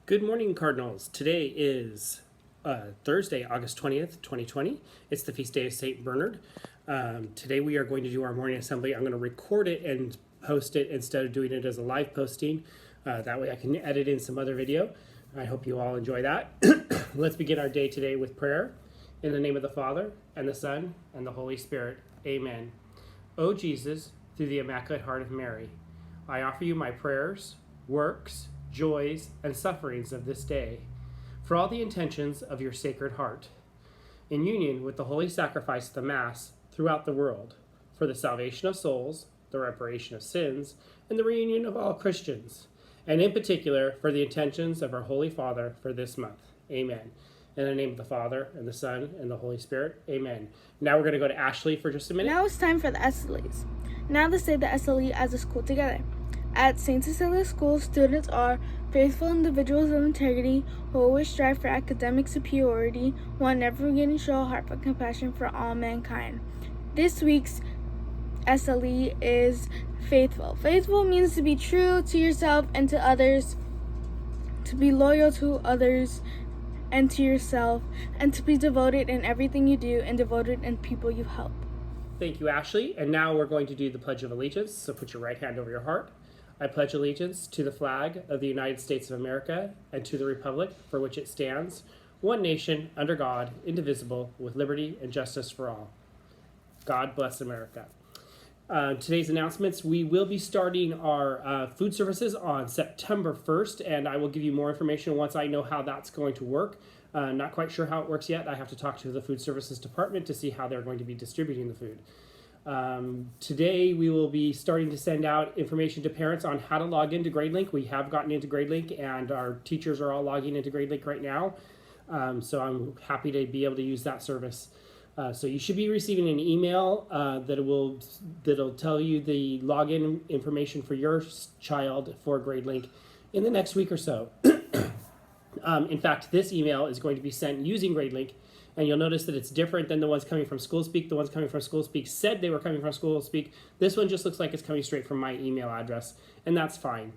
Good morning, Cardinals. Today is Thursday, August 20th, 2020. It's the feast day of St. Bernard. Today we are going to do our morning assembly. I'm going to record it and post it instead of doing it as a live posting. That way I can edit in some other video. I hope you all enjoy that. Let's begin our day today with prayer. In the name of the Father, and the Son, and the Holy Spirit. Amen. O Jesus, through the Immaculate Heart of Mary, I offer you my prayers, works, joys, and sufferings of this day, for all the intentions of your Sacred Heart, in union with the holy sacrifice of the Mass throughout the world, for the salvation of souls, the reparation of sins, and the reunion of all Christians, and in particular for the intentions of our Holy Father for this month. Amen. In the name of the Father, and the Son, and the Holy Spirit. Amen. Now we're going to go to Ashley for just a minute. Now it's time for the SLEs. Now let's say the SLE as a school together. At St. Cecilia School, students are faithful individuals of integrity who always strive for academic superiority while never forgetting to show a heart for compassion for all mankind. This week's SLE is faithful. Faithful means to be true to yourself and to others, to be loyal to others and to yourself, and to be devoted in everything you do and devoted in people you help. Thank you, Ashley. And now we're going to do the Pledge of Allegiance. So put your right hand over your heart. I pledge allegiance to the flag of the United States of America and to the republic for which it stands, one nation, under God, indivisible, with liberty and justice for all. God bless America. Today's announcements, we will be starting our food services on September 1st, and I will give you more information once I know how that's going to work. Not quite sure how it works yet. I have to talk to the food services department to see how they're going to be distributing the food. Today we will be starting to send out information to parents on how to log into GradeLink. We have gotten into GradeLink, and our teachers are all logging into GradeLink right now. So I'm happy to be able to use that service. So you should be receiving an email that'll tell you the login information for your child for GradeLink in the next week or so. In fact, this email is going to be sent using GradeLink, and you'll notice that it's different than the ones coming from SchoolSpeak. The ones coming from SchoolSpeak said they were coming from SchoolSpeak. This one just looks like it's coming straight from my email address, and that's fine.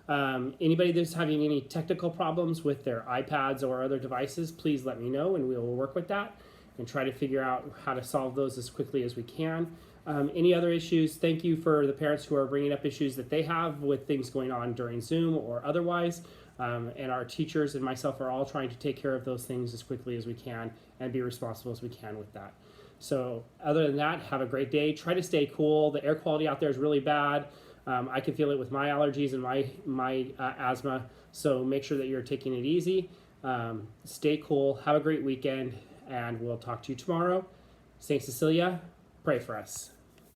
Anybody that's having any technical problems with their iPads or other devices, please let me know, and we will work with that and try to figure out how to solve those as quickly as we can. Any other issues, thank you for the parents who are bringing up issues that they have with things going on during Zoom or otherwise. And our teachers and myself are all trying to take care of those things as quickly as we can and be responsible as we can with that. So other than that, have a great day. Try to stay cool. The air quality out there is really bad. I can feel it with my allergies and my asthma. So make sure that you're taking it easy. Stay cool. Have a great weekend. And we'll talk to you tomorrow. St. Cecilia, pray for us.